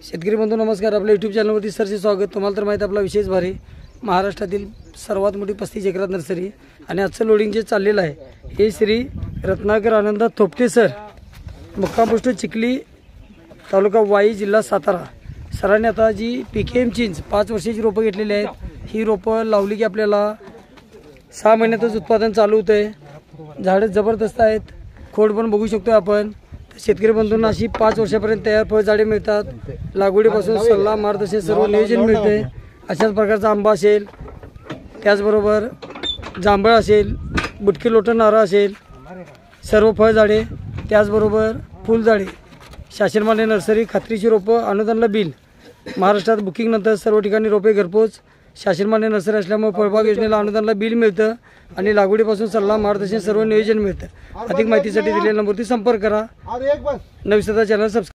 शेतकरी बंधू नमस्कार. आपल्या यूट्यूब चॅनलवरती सरचे स्वागत. तुम्हाला तर माहिती आपला विशेष भारी महाराष्ट्रातील सर्वात मोठी 35 एकरात नर्सरी आणि आजचं लोडिंग जे चाललेलं आहे हे श्री रत्नाकर आनंद थोपटे सर, मुक्काम पोस्ट चिखली, तालुका वाई, जिल्हा सातारा. सरांनी आता जी PKM चिंच 5 वर्षाची रोपं घेतलेली आहेत. ही रोपं लावली की आपल्याला 6 महिन्यातच उत्पादन चालू होतं आहे. झाडं जबरदस्त आहेत. खोड पण बघू शकतो आपण. शेतकरी बंधूंना अशी 5 वर्षापर्यंत तयार फळझाडे मिळतात. लागवडीपासून सल्ला मार्गदर्शन सर्व नियोजन मिळते. अशाच प्रकारचा आंबा असेल, त्याचबरोबर जांभळ असेल, बुटकी लोटण नारळ असेल, सर्व फळझाडे, त्याचबरोबर फुलझाडे, शासनमान्य नर्सरी, खात्रीची रोपं, अनुदानला बिल. महाराष्ट्रात बुकिंगनंतर सर्व ठिकाणी रोपे घरपोच. शासनमान्य नर्सरी असल्यामुळे फळबाग योजनेला अनुदानला बिल मिळतं आणि लागवडीपासून सल्ला मार्गदर्शन सर्व नियोजन मिळतं. अधिक माहितीसाठी दिलेल्या नंबरवरती संपर्क करा. नवीन चॅनल सबस्क्राईब